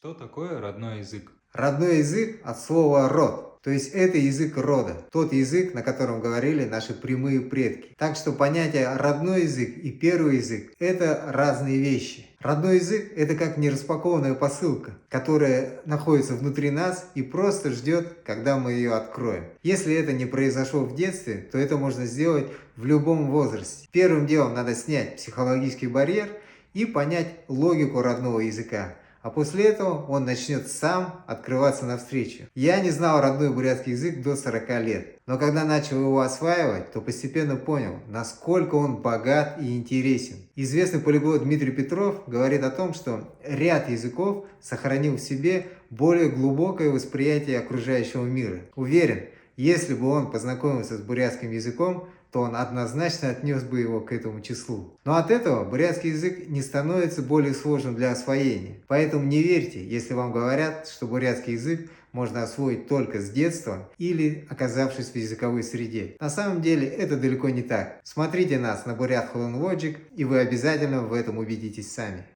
Что такое родной язык? Родной язык от слова «род», то есть это язык рода, тот язык, на котором говорили наши прямые предки. Так что понятие «родной язык» и «первый язык» – это разные вещи. Родной язык – это как нераспакованная посылка, которая находится внутри нас и просто ждет, когда мы ее откроем. Если это не произошло в детстве, то это можно сделать в любом возрасте. Первым делом надо снять психологический барьер и понять логику родного языка. А после этого он начнет сам открываться навстречу. Я не знал родной бурятский язык до 40 лет, но когда начал его осваивать, то постепенно понял, насколько он богат и интересен. Известный полиглот Дмитрий Петров говорит о том, что ряд языков сохранил в себе более глубокое восприятие окружающего мира. Уверен, если бы он познакомился с бурятским языком, то он однозначно отнес бы его к этому числу. Но от этого бурятский язык не становится более сложным для освоения. Поэтому не верьте, если вам говорят, что бурятский язык можно освоить только с детства или оказавшись в языковой среде. На самом деле это далеко не так. Смотрите нас на Бурят Холон Logic, и вы обязательно в этом убедитесь сами.